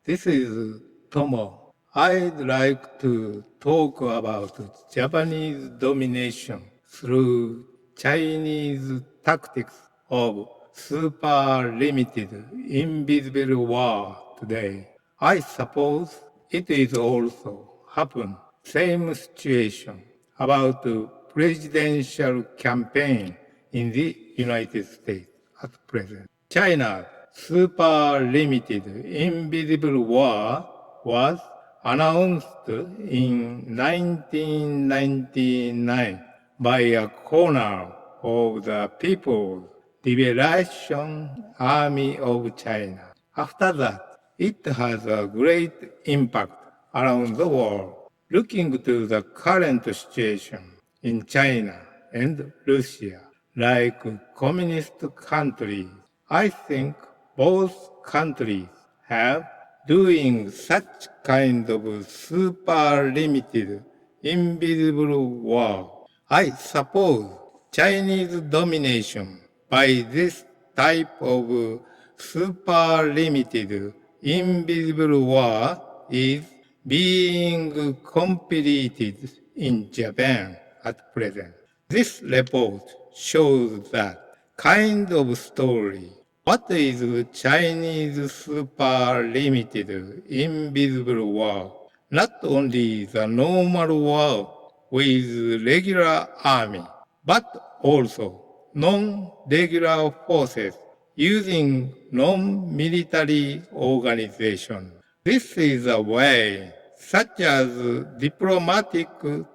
This is Tomo. I'd like to talk about Japanese domination through Chinese tactics of super limited invisible war today. I suppose it is also happen same situation about the presidential campaign in the United States at present. China's super limited invisible war was announced in 1999 by a corner of the People's Liberation Army of China. After that, it has a great impact around the world. Looking to the current situation in China and Russia, like communist countries, I think both countries have doing such kind of super limited invisible war. I suppose Chinese domination by this type of super limited invisible war is being completed in Japan at present. This report shows that kind of story. What is Chinese super limited invisible war? Not only the normal war with regular army, but also non-regular forces using non-military organization. This is a way, such as diplomatic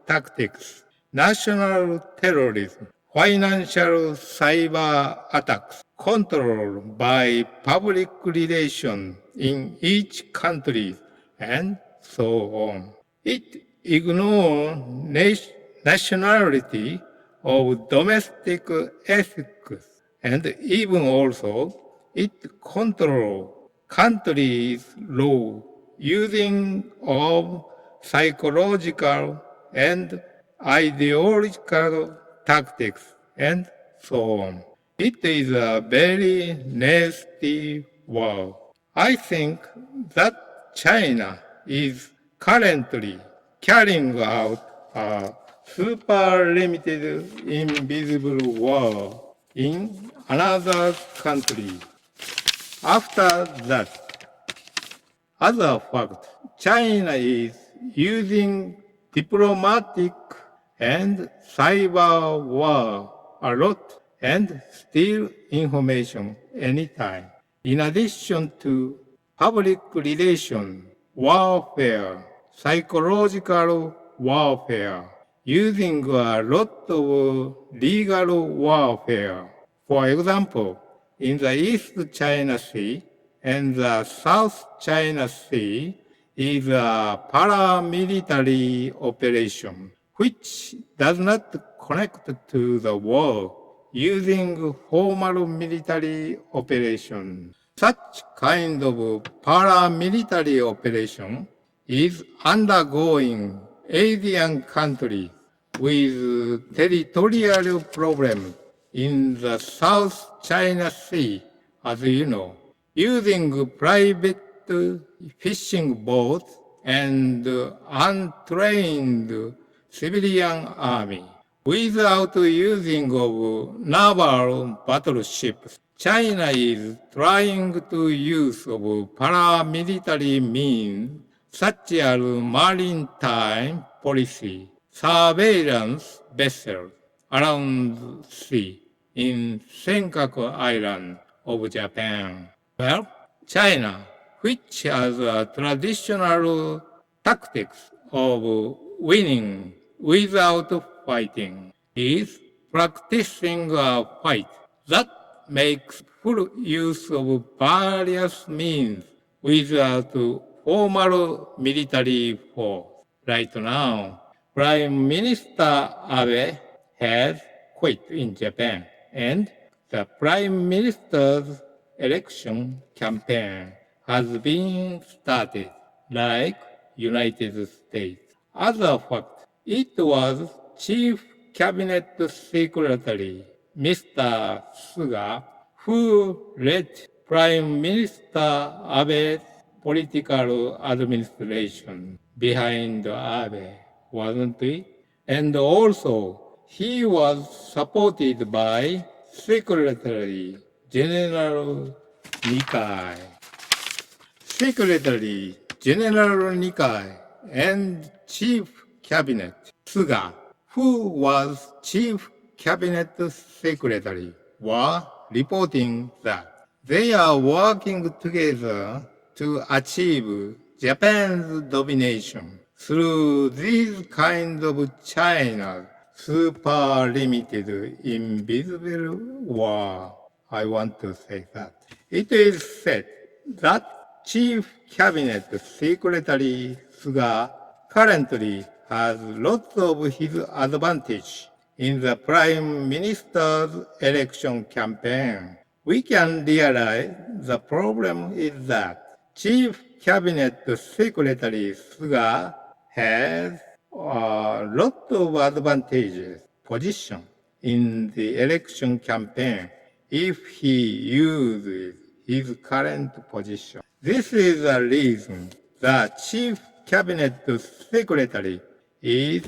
tactics, national terrorism, financial cyber attacks, controlled by public relations in each country, and so on. It ignores nationality of domestic ethics, and even also it controls countries' law using of psychological and ideological tactics and so on. It is a very nasty war. I think that China is currently carrying out a super limited invisible war in another country. After that, other fact, China is using diplomatic and cyber war a lot and steal information anytime. In addition to public relation warfare, psychological warfare, using a lot of legal warfare. For example, in the East China Sea and the South China Sea is a paramilitary operation which does not connect to the war using formal military operation. Such kind of paramilitary operation is undergoing Asian countries with territorial problems in the South China Sea, as you know, using private fishing boats and untrained civilian army. Without using of naval battleships, China is trying to use of paramilitary means such as maritime policy, surveillance vessels around sea in Senkaku Island of Japan. Well, China, which has a traditional tactics of winning without fighting, is practicing a fight that makes full use of various means without formal military force. Right now, Prime Minister Abe has quit in Japan, and the Prime Minister's election campaign has been started, like United States. Other fact, it was Chief Cabinet Secretary Mr. Suga who led Prime Minister Abe's political administration behind Abe, wasn't it? And also, he was supported by Secretary General Nikai. Secretary General Nikai and Chief Cabinet Suga, who was Chief Cabinet Secretary, were reporting that they are working together to achieve Japan's domination through these kinds of China's super limited invisible war. I want to say that. It is said that Chief Cabinet Secretary Suga currently has lots of his advantage in the Prime Minister's election campaign. We can realize the problem is that Chief Cabinet Secretary Suga has a lot of advantages position in the election campaign if he uses his current position. This is the reason the Chief Cabinet Secretary is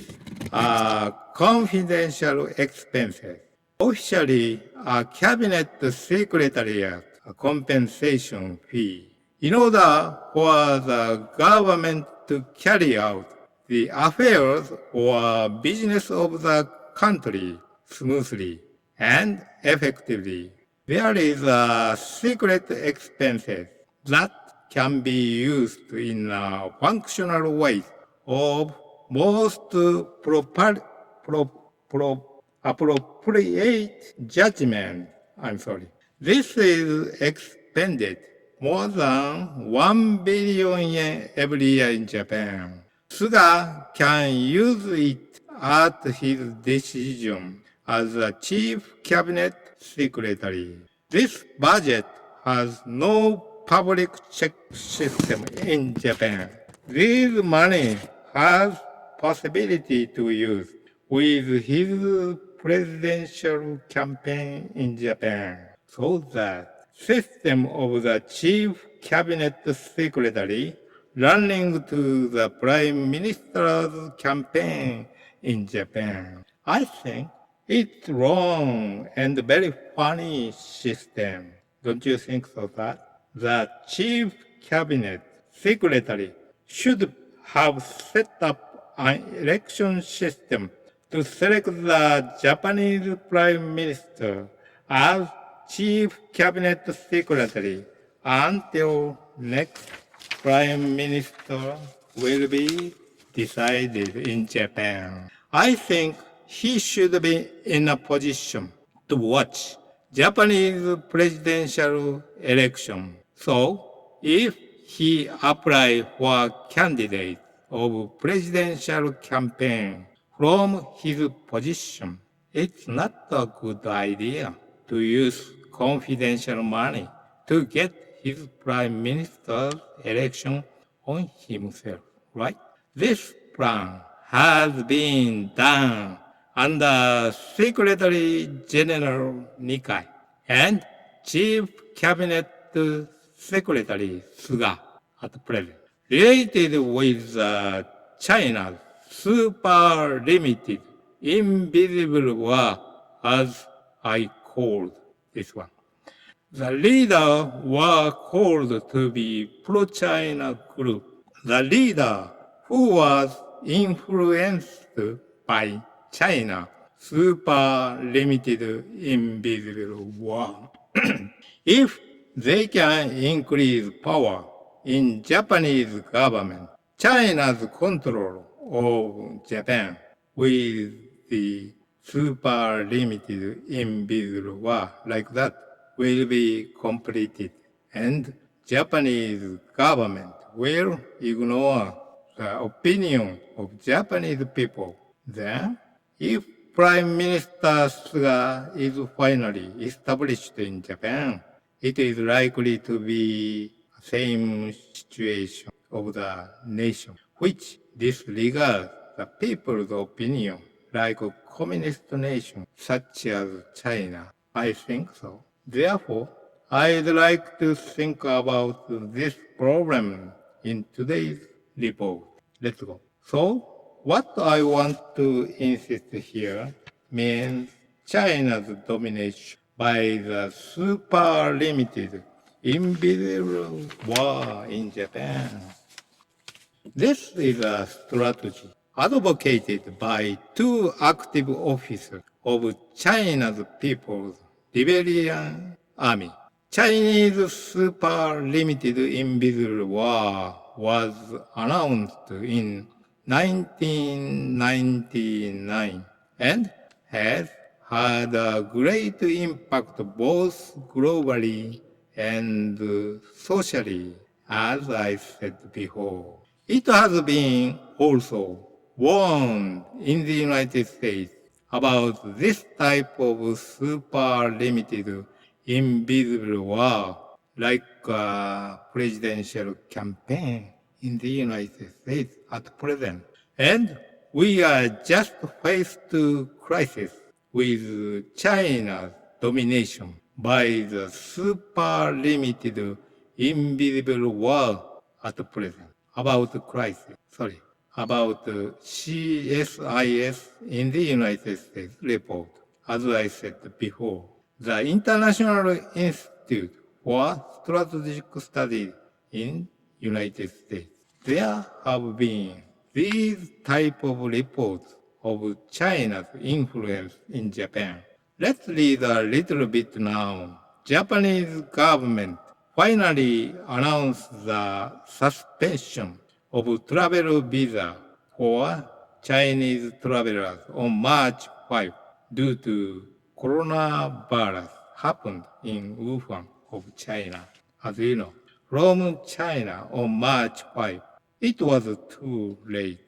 a confidential expenses. Officially, a Cabinet Secretariat compensation fee. In order for the government to carry out the affairs or business of the country smoothly and effectively, there is a secret expenses that can be used in a functional way of most appropriate judgment. This is expended more than 1 billion yen every year in Japan. Suga can use it at his decision as a chief cabinet secretary. This budget has no public check system in Japan. This money has possibility to use with his presidential campaign in Japan. So that system of the chief cabinet secretary running to the prime minister's campaign in Japan. I think it's wrong and very funny system. Don't you think so that? The chief cabinet secretary should have set up an election system to select the Japanese prime minister as chief cabinet secretary until next prime minister will be decided in Japan. I think he should be in a position to watch Japanese presidential election. So, if he apply for candidate of presidential campaign from his position, it's not a good idea to use confidential money to get his prime minister's election on himself, right? This plan has been done under Secretary General Nikai and Chief Cabinet Secretary Suga at present. Related with China's super limited invisible war, as I called this one. The leader were called to be pro-China group. The leader who was influenced by China super limited invisible war. If they can increase power in Japanese government, China's control of Japan with the super limited invisible war like that will be completed, and Japanese government will ignore the opinion of Japanese people. Then, if Prime Minister Suga is finally established in Japan, it is likely to be the same situation of the nation, which disregards the people's opinion, like a communist nation such as China. I think so. Therefore, I'd like to think about this problem in today's report. Let's go. So, what I want to insist here means China's domination by the super limited invisible war in Japan. This is a strategy advocated by two active officers of China's People's Liberation Army. Chinese super limited invisible war was announced in 1999 and has had a great impact both globally and socially, as I said before. It has been also warned in the United States about this type of super limited invisible war, like a presidential campaign in the United States at present. And we are just faced to crisis with China's domination by the super limited invisible war at present. About CSIS in the United States report, as I said before. The International Institute for Strategic Studies in United States. There have been these type of reports of China's influence in Japan. Let's read a little bit now. Japanese government finally announced the suspension of travel visa for Chinese travelers on March 5 due to coronavirus happened in Wuhan of China. As you know, from China on March 5, it was too late.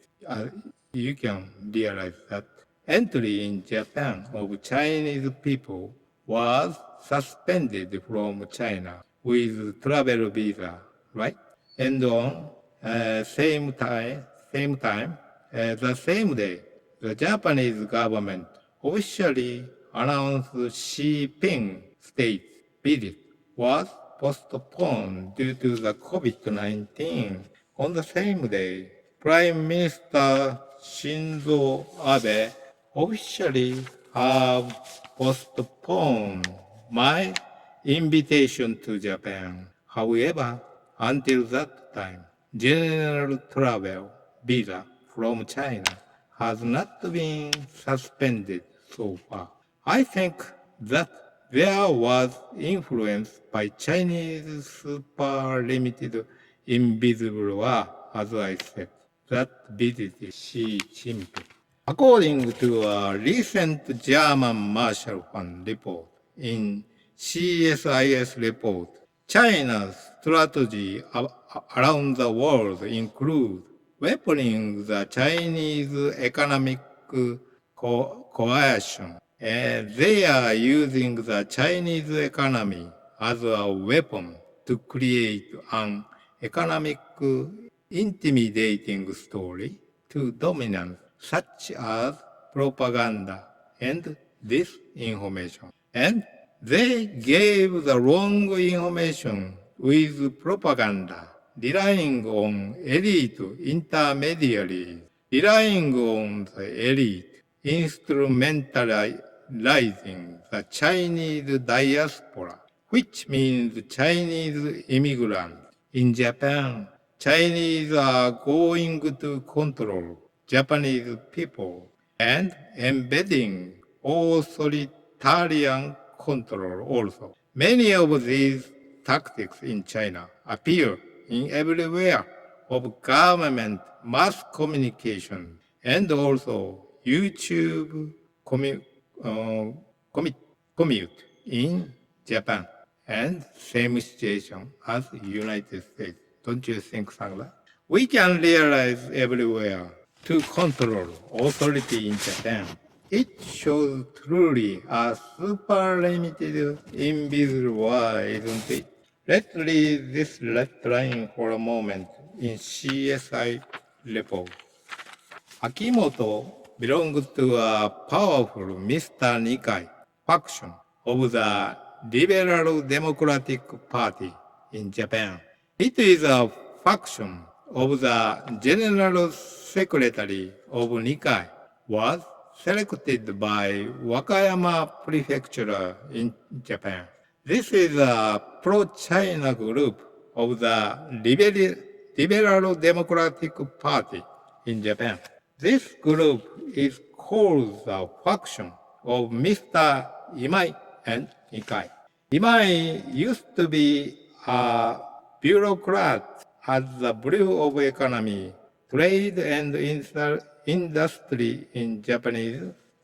You can realize that entry in Japan of Chinese people was suspended from China with travel visa, right? And on the same time, the same day, the Japanese government officially announced Xi Jinping state visit was postponed due to the COVID-19. On the same day, Prime Minister Shinzo Abe officially have postponed my invitation to Japan. However, until that time, general travel visa from China has not been suspended so far. I think that there was influence by Chinese super limited invisible war, as I said, that visited Xi Jinping. According to a recent German Marshall Fund report in CSIS report, China's strategy around the world includes weaponing the Chinese economic coercion. And they are using the Chinese economy as a weapon to create an economic intimidating story to dominance, such as propaganda and disinformation. And they gave the wrong information with propaganda, relying on elite intermediaries, relying on the elite, instrumentalizing the Chinese diaspora, which means Chinese immigrants. In Japan, Chinese are going to control Japanese people and embedding authoritarian control also. Many of these tactics in China appear in everywhere of government mass communication and also YouTube commute in Japan and same situation as United States. Don't you think, Sangla? We can realize everywhere to control authority in Japan. It shows truly a super limited invisible war, isn't it? Let's read this line for a moment in CSI report. Akimoto belonged to a powerful Mr. Nikai faction of the Liberal Democratic Party in Japan. It is a faction of the General Secretary of Nikkei, was selected by Wakayama Prefecture in Japan. This is a pro-China group of the Liberal Democratic Party in Japan. This group is called the faction of Mr. Imai and Nikai. Imai used to be a bureaucrat at the Bureau of Economy, Trade and Industry in Japanese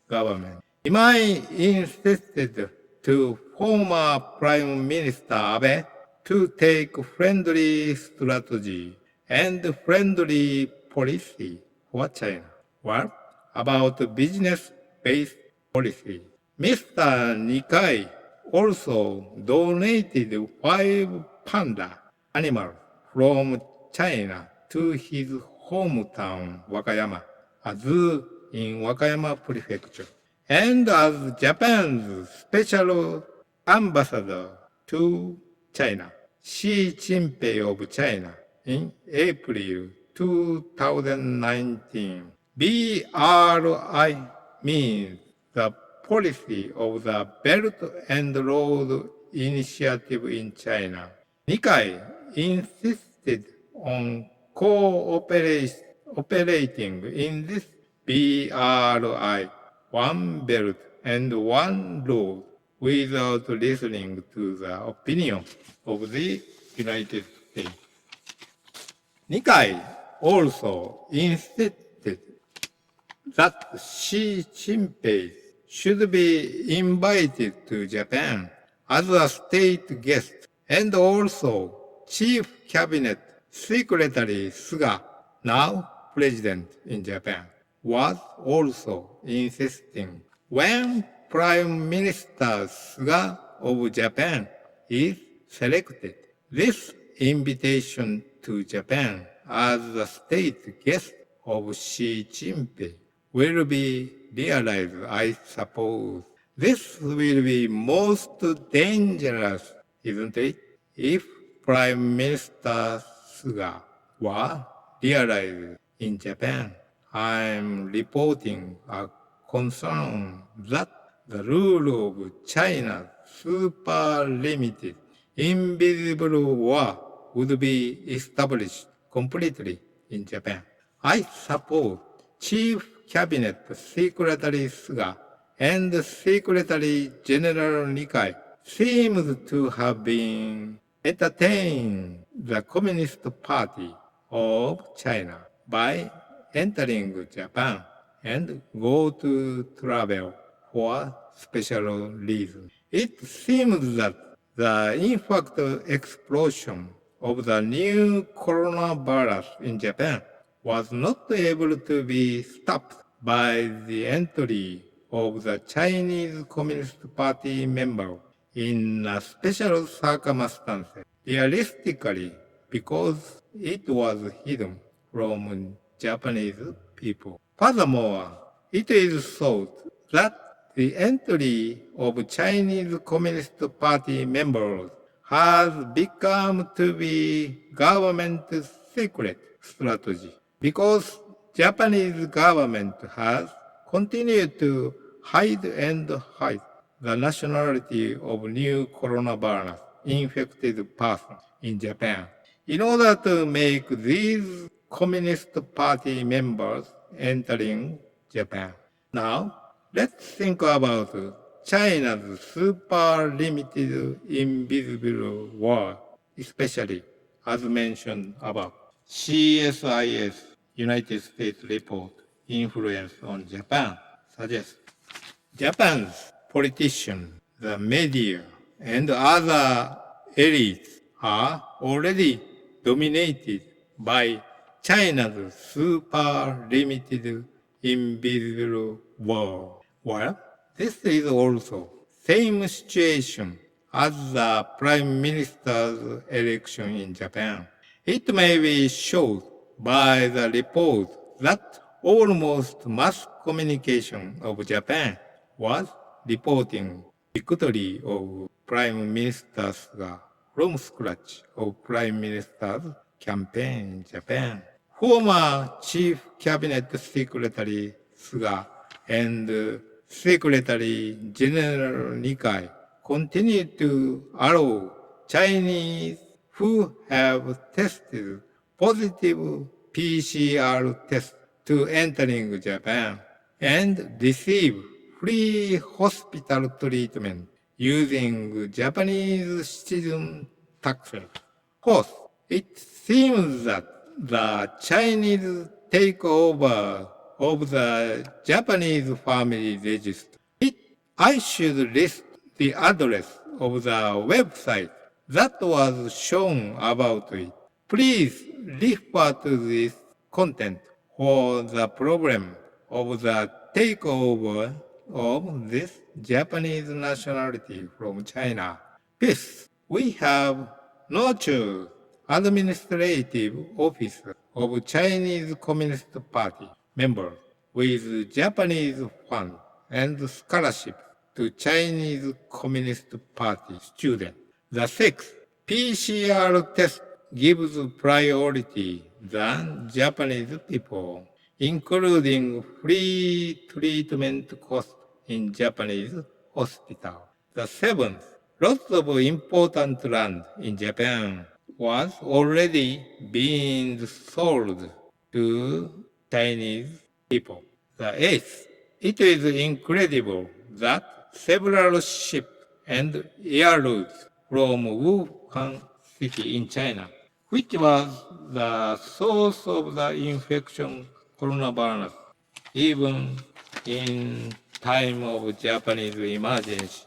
government. Imai insisted to former Prime Minister Abe to take friendly strategy and friendly policy for China. What about business-based policy? Mr. Nikai also donated 5 panda animals from China to his hometown, Wakayama, a zoo in Wakayama Prefecture. And as Japan's special ambassador to China, Xi Jinping of China, in April 2019, BRI means the policy of the Belt and Road Initiative in China. Nikkei insisted on operating in this BRI, one belt and one road, without listening to the opinion of the United States. Nikkei also insisted that Xi Jinping should be invited to Japan as a state guest, and also Chief Cabinet Secretary Suga, now President in Japan, was also insisting. When Prime Minister Suga of Japan is selected, this invitation to Japan as a state guest of Xi Jinping will be realized, I suppose. This will be most dangerous, isn't it? If Prime Minister Suga were realized in Japan, I'm reporting a concern that the rule of China's super limited, invisible war would be established completely in Japan. I suppose Chief Cabinet Secretary Suga and Secretary General Nikai seems to have been entertaining the Communist Party of China by entering Japan and go to travel for special reasons. It seems that the impact explosion of the new coronavirus in Japan was not able to be stopped by the entry of the Chinese Communist Party member in a special circumstance, realistically because it was hidden from Japanese people. Furthermore, it is thought that the entry of Chinese Communist Party members has become to be government secret strategy because Japanese government has continued to hide the nationality of new coronavirus infected person in Japan in order to make these Communist Party members entering Japan. Now, let's think about China's super limited invisible war, especially as mentioned above. CSIS United States report influence on Japan suggests Japan's politicians, the media, and other elites are already dominated by China's super limited invisible war. Well, this is also same situation as the Prime Minister's election in Japan. It may be shown by the report that almost mass communication of Japan was reporting victory of Prime Minister Suga from scratch of Prime Minister's campaign in Japan. Former Chief Cabinet Secretary Suga and Secretary General Nikai continue to allow Chinese who have tested positive PCR test to entering Japan and receive free hospital treatment using Japanese citizen taxes. Fourth, it seems that the Chinese takeover of the Japanese family register. I should list the address of the website that was shown about it. Please refer to this content for the problem of the takeover of this Japanese nationality from China. Fifth, we have nurtured administrative officer of Chinese Communist Party members with Japanese fund and scholarship to Chinese Communist Party students. The sixth, PCR test gives priority than Japanese people, including free treatment cost in Japanese hospital. The seventh, lots of important land in Japan was already being sold to Chinese people. The eighth, it is incredible that several ships and air routes from Wuhan city in China, which was the source of the infection coronavirus, even in time of Japanese emergency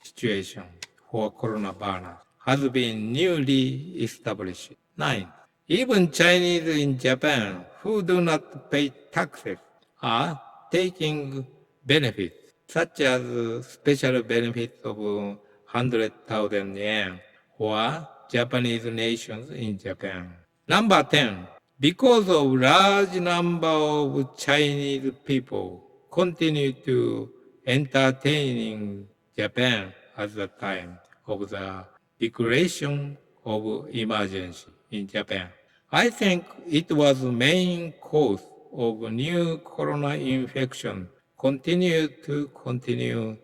situation for coronavirus, has been newly established. 9. Even Chinese in Japan who do not pay taxes are taking benefits, such as special benefits of 100,000 yen for Japanese nations in Japan. Number 10. Because of large number of Chinese people continue to entertaining Japan at the time of the declaration of emergency in Japan. I think it was the main cause of new corona infection continue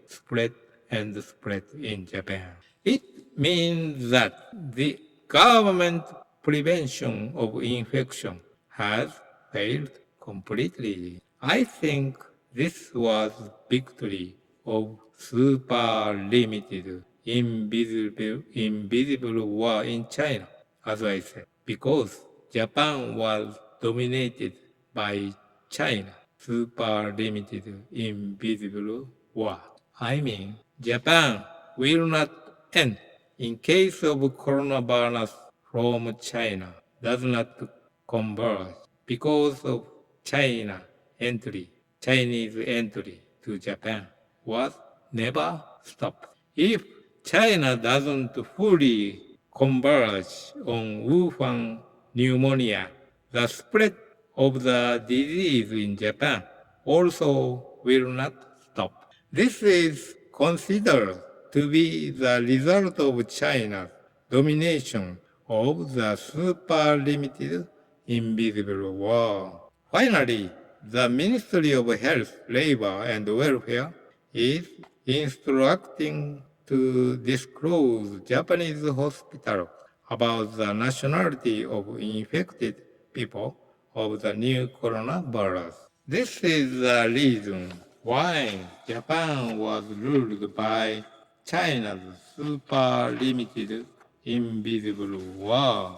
spread in Japan. It means that the government prevention of infection has failed completely. I think this was victory of super limited invisible war in China, as I said, because Japan was dominated by China, super limited invisible war. I mean, Japan will not end in case of coronavirus from China does not converge because of Chinese entry to Japan was never stopped. If China doesn't fully converge on Wuhan pneumonia, the spread of the disease in Japan also will not stop. This is considered to be the result of China's domination of the super limited invisible war. Finally, the Ministry of Health, Labor and Welfare is instructing to disclose Japanese hospitals about the nationality of infected people of the new coronavirus. This is the reason why Japan was ruled by China's super limited invisible war.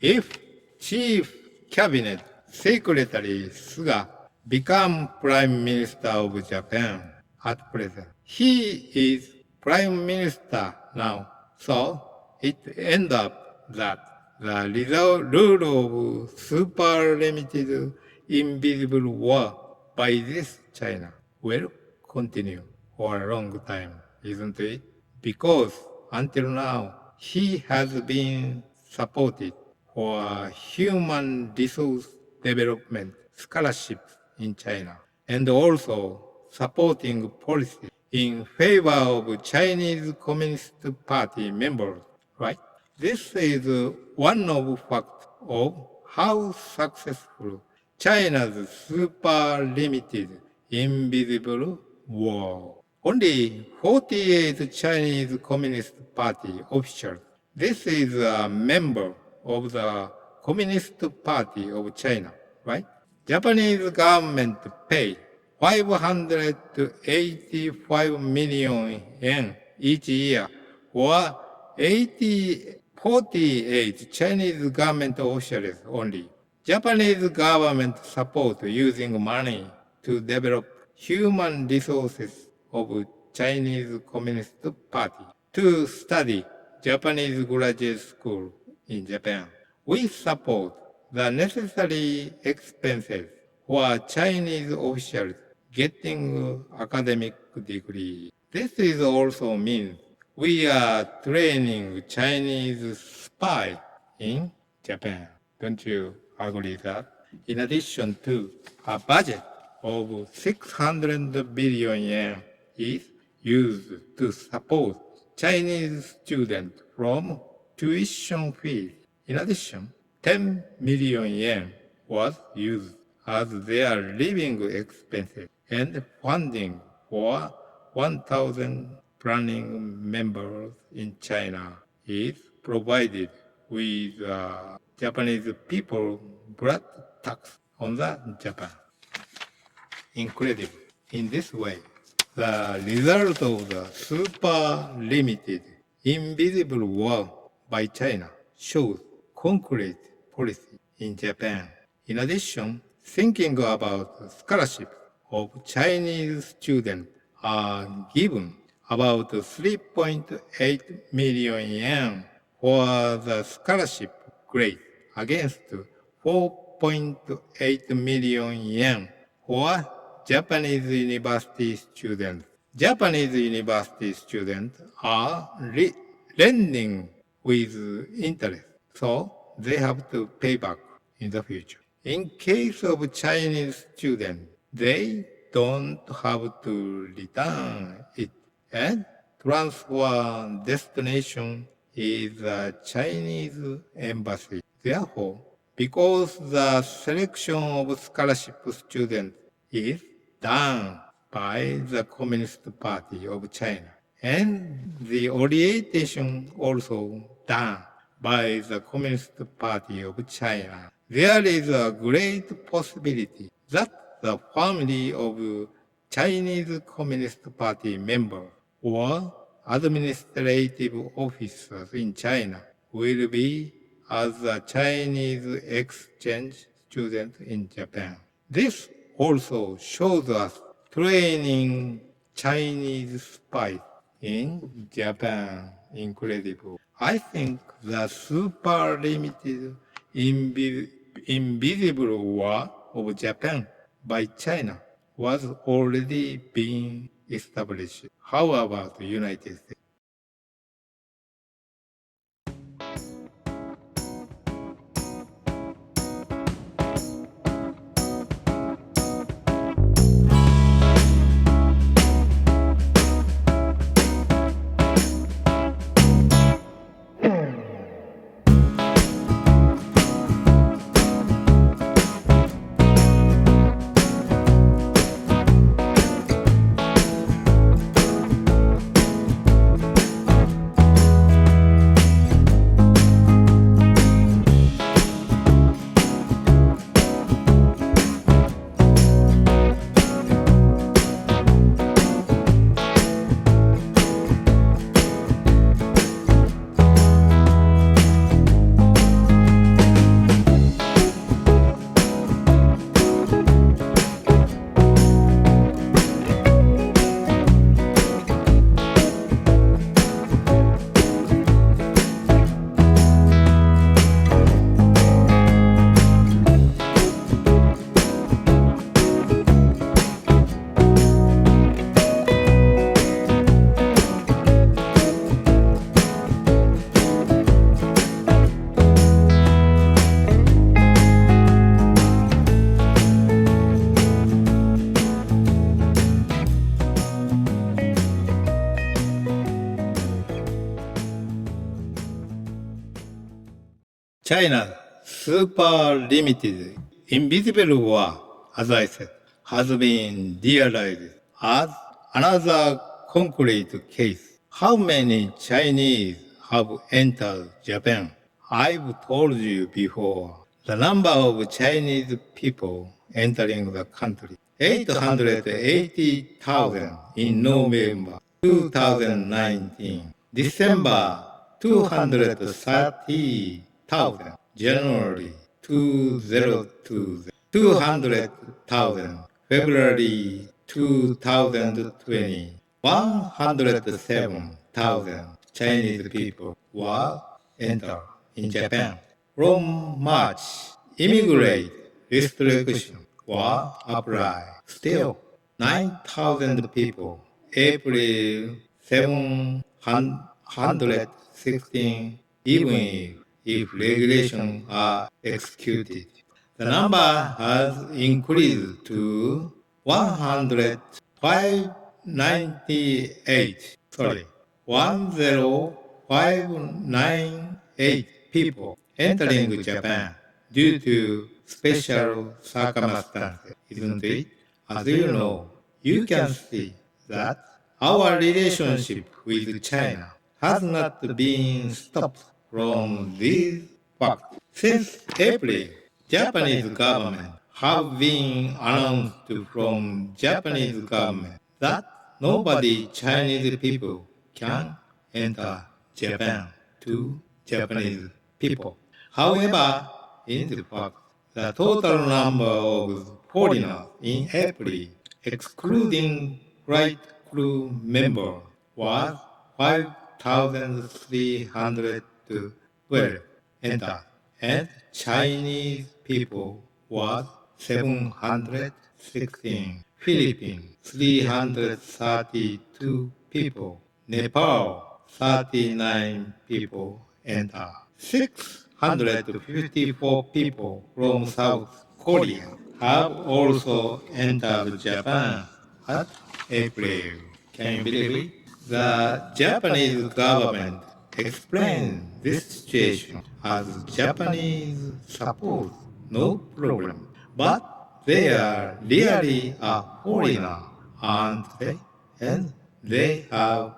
If Chief Cabinet Secretary Suga become Prime Minister of Japan at present, he is Prime Minister now, so it ends up that the rule of super limited invisible war by this China will continue for a long time, isn't it? Because until now, he has been supported for human resource development scholarships in China and also supporting policy in favor of Chinese Communist Party members, right? This is one of facts of how successful China's super limited invisible war. Only 48 Chinese Communist Party officials. This is a member of the Communist Party of China, right? Japanese government pay 585 million yen each year for 48 Chinese government officials only. Japanese government support using money to develop human resources of Chinese Communist Party to study Japanese graduate school in Japan. We support the necessary expenses for Chinese officials getting academic degree. This is also means we are training Chinese spy in Japan. Don't you agree that? In addition to a budget of 600 billion yen is used to support Chinese students from tuition fees. In addition, 10 million yen was used as their living expenses and funding for 1,000 planning members in China is provided with Japanese people blood tax on the Japan. Incredible. In this way, the result of the super limited invisible war by China shows concrete policy in Japan. In addition, thinking about scholarships of Chinese students are given about 3.8 million yen for the scholarship grade against 4.8 million yen for Japanese university students. Japanese university students are lending with interest, so they have to pay back in the future. In case of Chinese students, they don't have to return it, and transfer destination is the Chinese embassy. Therefore, because the selection of scholarship students is done by the Communist Party of China, and the orientation also done by the Communist Party of China, there is a great possibility that the family of Chinese Communist Party members or administrative officers in China will be as a Chinese exchange student in Japan. This also shows us training Chinese spies in Japan. Incredible. I think the super limited invisible war of Japan by China was already being established. How about the United States? China's super limited invisible war, as I said, has been realized as another concrete case. How many Chinese have entered Japan? I've told you before, the number of Chinese people entering the country, 880,000 in November 2019, December 230,000, January 202,000, 200,000, February 2020, 107,000 Chinese people were entered in Japan. From March, immigrant restrictions were applied. Still, 9,000 people, April 716, even if regulations are executed. The number has increased to 10598 people entering Japan due to special circumstances, isn't it? As you know, you can see that our relationship with China has not been stopped from this fact. Since April, Japanese government have been announced from Japanese government that nobody Chinese people can enter Japan to Japanese people. However, in the fact, the total number of foreigners in April, excluding flight crew members, was 5,312 entered, and Chinese people was 716, Philippines 332 people, Nepal 39 people entered, 654 people from South Korea have also entered Japan at April. Can you believe it? The Japanese government explained this situation as Japanese suppose no problem, but they are really a foreigner, aren't they? And they have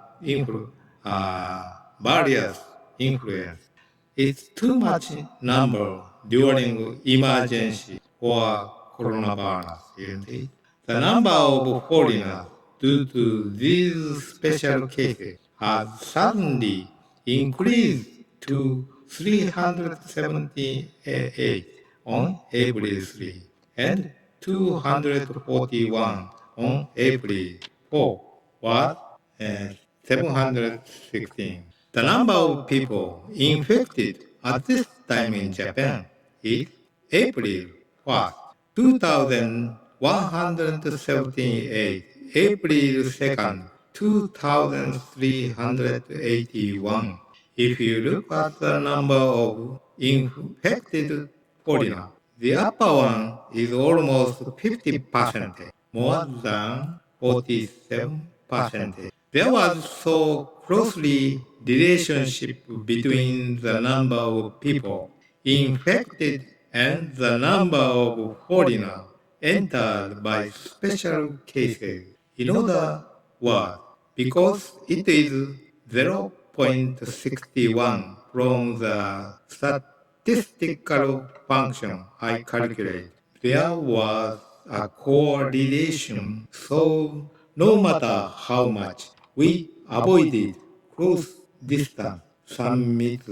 various influence. It's too much number during emergency or coronavirus, isn't it? The number of foreigners due to these special cases has suddenly increased to 378 on April 3 and 241 on April 4, was 716. The number of people infected at this time in Japan is April 1st, 2,178, April 2nd, 2,381. If you look at the number of infected foreigners, the upper one is almost 50%, more than 47%. There was so closely relationship between the number of people infected and the number of foreigners entered by special cases. In other words, because it is 0.61 from the statistical function I calculate, there was a correlation, so no matter how much we avoided close distance, submit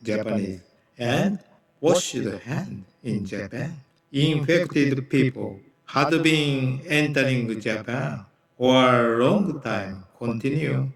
Japanese, and washed hands in Japan, infected people had been entering Japan for a long time. Continue.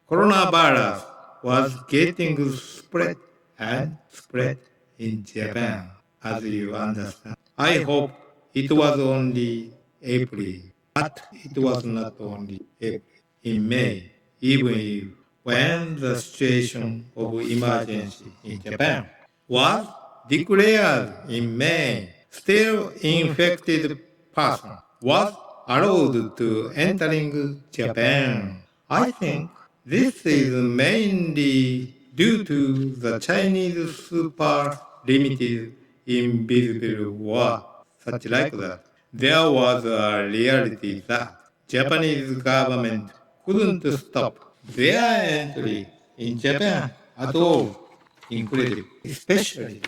Coronavirus was getting spread and spread in Japan, as you understand. I hope it was only April, but it was not only April. In May, even when the situation of emergency in Japan was declared in May, still infected person was allowed to entering Japan. I think this is mainly due to the Chinese super limited, invisible war, such like that. There was a reality that Japanese government couldn't stop their entry in Japan at all. Incredible, especially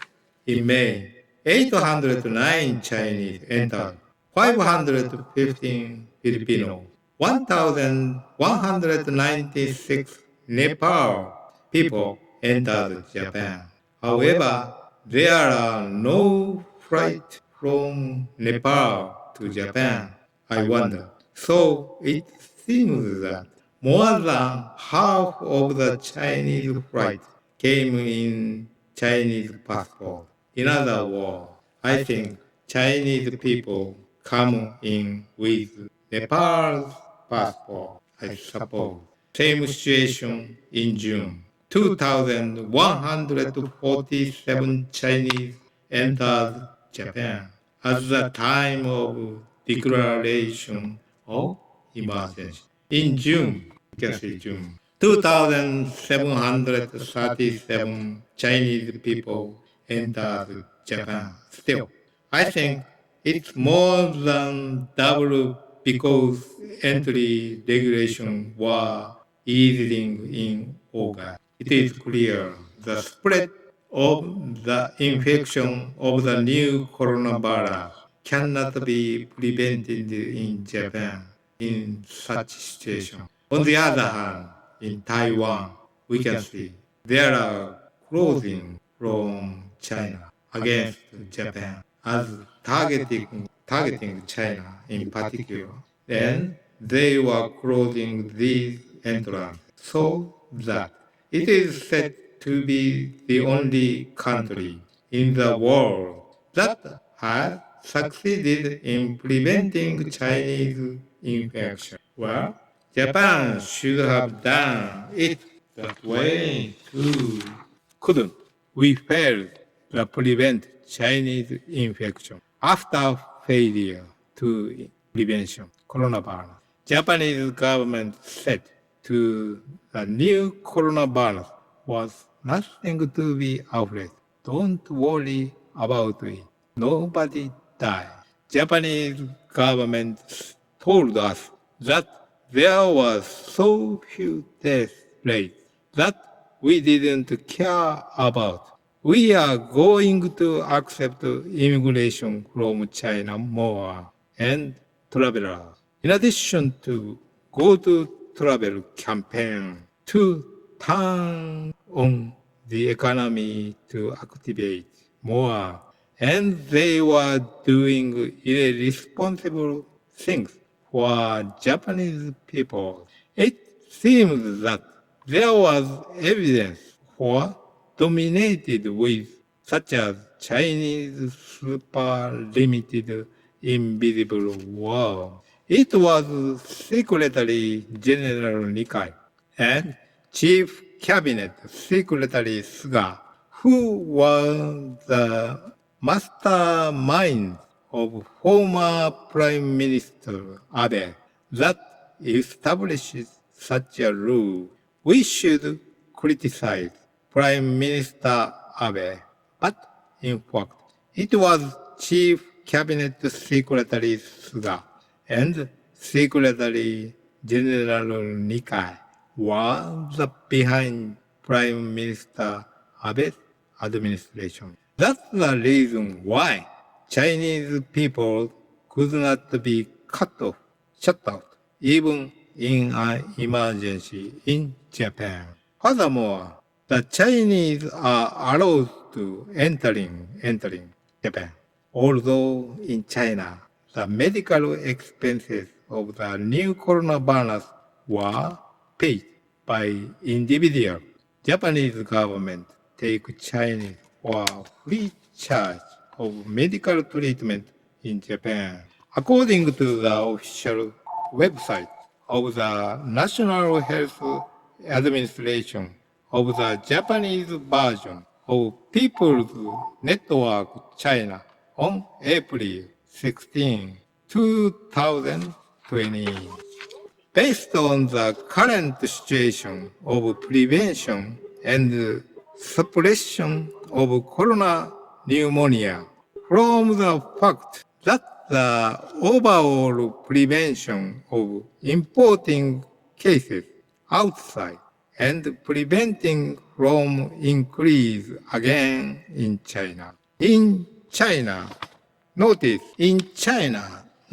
in May, 809 Chinese entered, 515 Filipino, 1,196 Nepal people entered Japan. However, there are no flights from Nepal to Japan, I wonder. So it seems that more than half of the Chinese flights came in Chinese passport. In other words, I think Chinese people come in with Nepal's passport, I suppose. Same situation in June. 2,147 Chinese entered Japan at the time of declaration of emergency. In June, you can see June, 2,737 Chinese people entered Japan. Still, I think it's more than double because entry regulation were easing in August. It is clear the spread of the infection of the new coronavirus cannot be prevented in Japan in such situation. On the other hand, in Taiwan, we can see there are closing from China against Japan as targeting China in particular. Then they were closing these entrances so that it is said to be the only country in the world that has succeeded in preventing Chinese infection. Well, Japan should have done it that way too. Couldn't. We failed to prevent Chinese infection after failure to prevention coronavirus. Japanese government said to the new coronavirus was nothing to be afraid. Don't worry about it. Nobody died. Japanese government told us that there was so few death rates that we didn't care about. We are going to accept immigration from China more and travelers. In addition to go to travel campaign to turn on the economy to activate more, and they were doing irresponsible things for Japanese people. It seems that there was evidence for dominated with such as Chinese super limited invisible war. It was Secretary General Nikai and Chief Cabinet Secretary Suga who were the mastermind of former Prime Minister Abe that established such a rule. We should criticize Prime Minister Abe, but in fact, it was Chief Cabinet Secretary Suga and Secretary General Nikai was behind Prime Minister Abe's administration. That's the reason why Chinese people could not be shut out, even in an emergency in Japan. Furthermore, the Chinese are allowed to entering Japan. Although in China, the medical expenses of the new coronavirus were paid by individual. Japanese government take Chinese for free charge of medical treatment in Japan. According to the official website of the National Health Administration of the Japanese version of People's Network China on April 16, 2020. Based on the current situation of prevention and suppression of coronavirus pneumonia from the fact that the overall prevention of importing cases outside and preventing from increase again in China.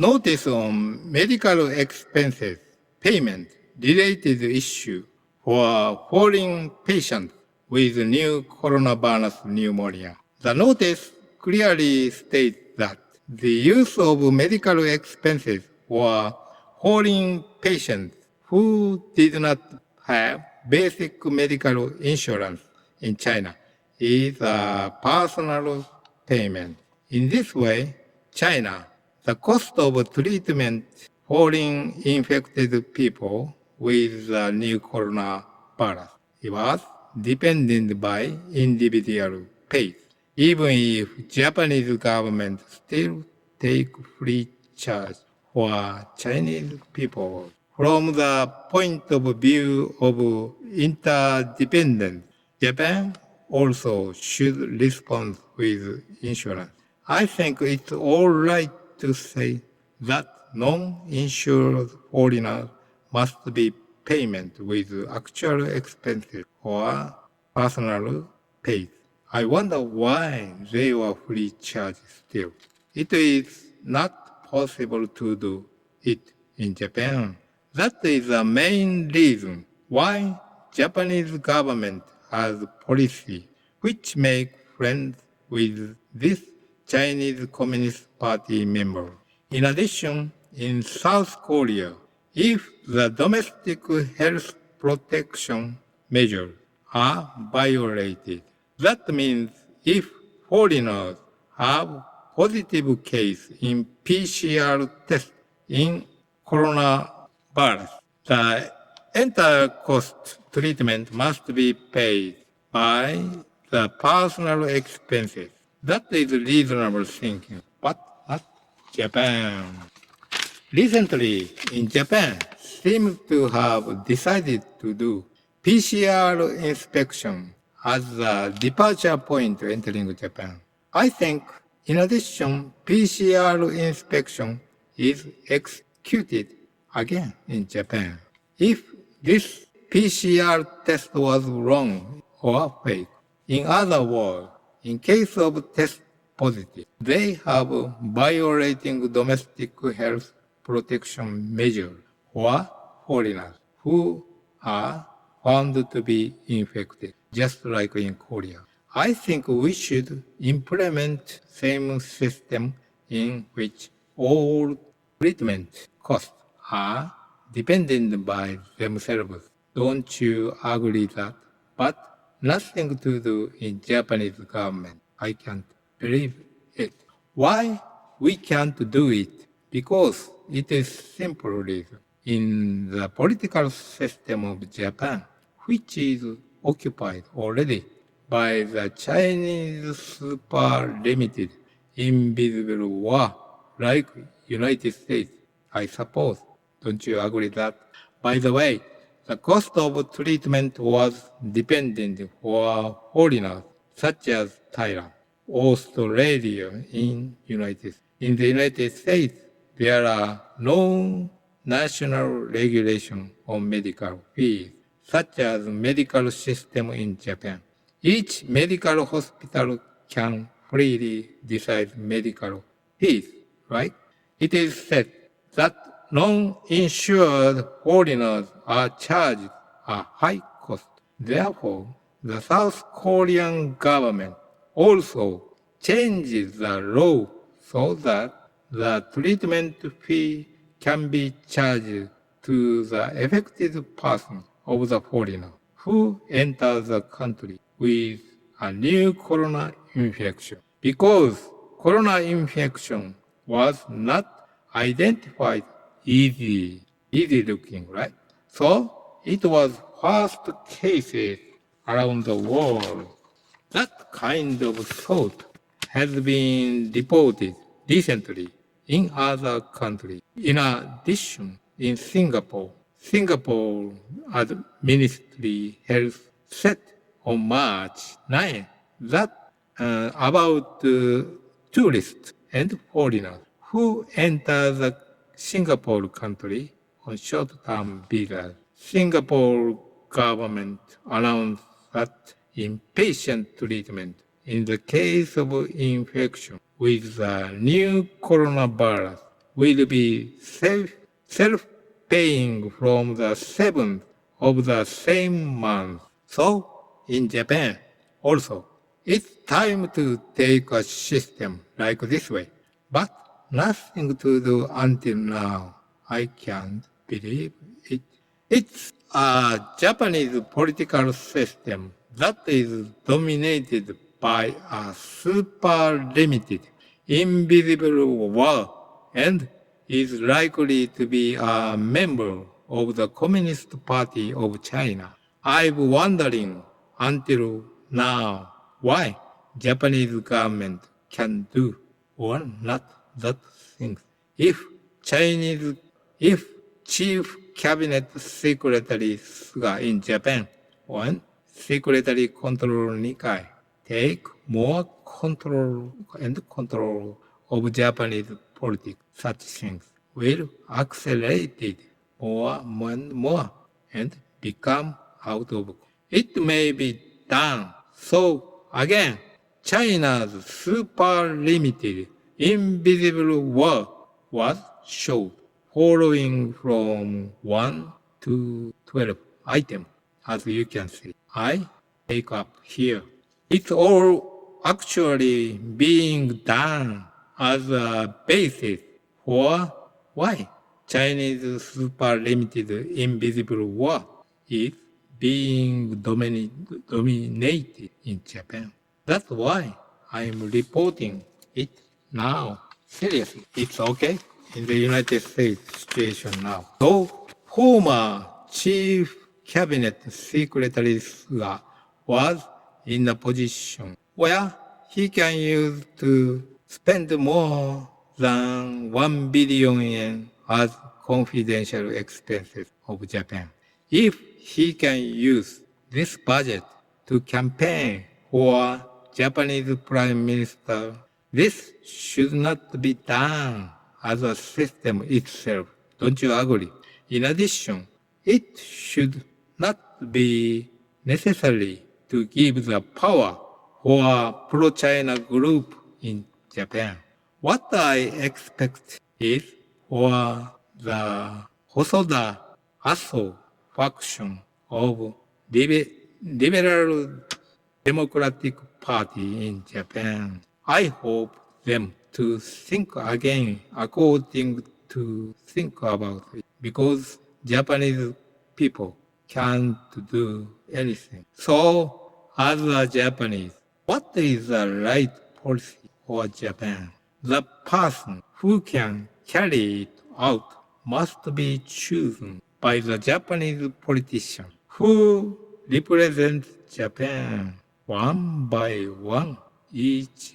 Notice on medical expenses payment related issue for foreign patients with new coronavirus pneumonia. The notice clearly states that the use of medical expenses for foreign patients who did not have basic medical insurance in China is a personal payment. In this way, China, the cost of treatment foreign infected people with the new coronavirus was dependent by individual pays. Even if Japanese government still take free charge for Chinese people. From the point of view of interdependence, Japan also should respond with insurance. I think it's all right to say that non-insured foreigners must be payment with actual expenses or personal pays. I wonder why they were free charge still. It is not possible to do it in Japan. That is the main reason why Japanese government has policy which make friends with this Chinese Communist Party member. In addition, in South Korea, if the domestic health protection measures are violated, that means if foreigners have positive case in PCR test in coronavirus, the entire cost treatment must be paid by the personal expenses. That is reasonable thinking, but not Japan. Recently, in Japan, seems to have decided to do PCR inspection as a departure point entering Japan. I think, in addition, PCR inspection is executed again in Japan. If this PCR test was wrong or fake, in other words, in case of test positive, they have violating domestic health protection measures for foreigners who are found to be infected, just like in Korea. I think we should implement same system in which all treatment costs are dependent by themselves. Don't you agree that? But nothing to do in Japanese government. I can't believe it. Why we can't do it? Because it is simple reason. In the political system of Japan, which is occupied already by the Chinese super limited invisible war like United States, I suppose. Don't you agree that? By the way, the cost of treatment was dependent for foreigners such as Thailand, Australia in the United States, there are no national regulation on medical fees, such as medical system in Japan. Each medical hospital can freely decide medical fees, right? It is said that non-insured foreigners are charged a high cost. Therefore, the South Korean government also changes the law so that the treatment fee can be charged to the affected person of the foreigner who enters the country with a new corona infection. Because corona infection was not identified easy looking, right? So it was first cases around the world. That kind of thought has been reported recently in other countries. In addition, in Singapore Ministry Health said on March 9 that about tourists and foreigners who enter the Singapore country on short-term visas. Singapore government announced that inpatient treatment in the case of infection with the new coronavirus will be self-paying from the 7th of the same month. So, in Japan, also, it's time to take a system like this way. But nothing to do until now. I can't believe it. It's a Japanese political system that is dominated by a super limited, invisible world and is likely to be a member of the Communist Party of China. I'm wondering until now why Japanese government can do or not that things. If Chief Cabinet Secretary Suga in Japan and Secretary Control Nikai take more control of Japanese politics, such things will accelerate it more and more and become out of. It may be done. So again, China's super limited, invisible world was showed, following from 1 to 12 items, as you can see. I take up here. It's all actually being done as a basis for why Chinese super limited invisible world is being dominated in Japan. That's why I'm reporting it now. Seriously, it's okay in the United States situation now. So, former Chief Cabinet Secretary Suga was in a position where he can use to spend more than 1 billion yen as confidential expenses of Japan. If he can use this budget to campaign for Japanese Prime Minister, this should not be done as a system itself. Don't you agree? In addition, it should not be necessary to give the power for a pro-China group in Japan. What I expect is for the Hosoda Aso faction of Liberal Democratic Party in Japan. I hope them to think again according to think about it because Japanese people can't do anything. So, as a Japanese, what is the right policy for Japan? The person who can carry it out must be chosen by the Japanese politician who represents Japan one by one, each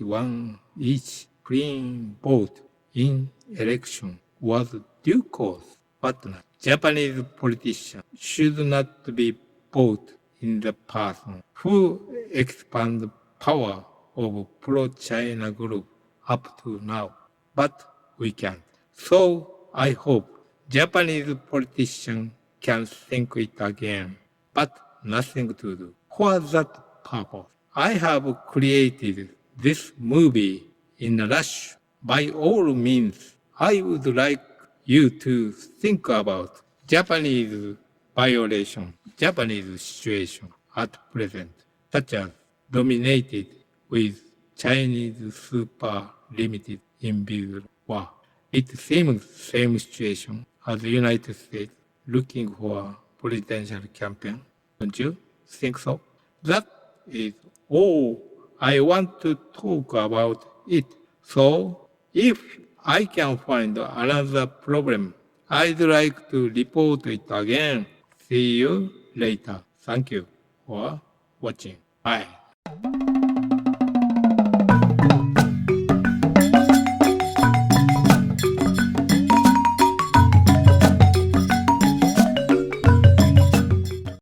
clean vote in election was due course. But Japanese politicians should not be bought in the person who expand power of pro-China group up to now. But we can't. So I hope Japanese politicians can think it again, but nothing to do. For that purpose, I have created this movie in a rush. By all means, I would like you to think about Japanese violation, Japanese situation at present, such as dominated with Chinese super limited invisible war. It seems same situation as the United States looking for presidential campaign. Don't you think so? That is all I want to talk about it. So if I can find another problem, I'd like to report it again. See you later. Thank you for watching. Bye.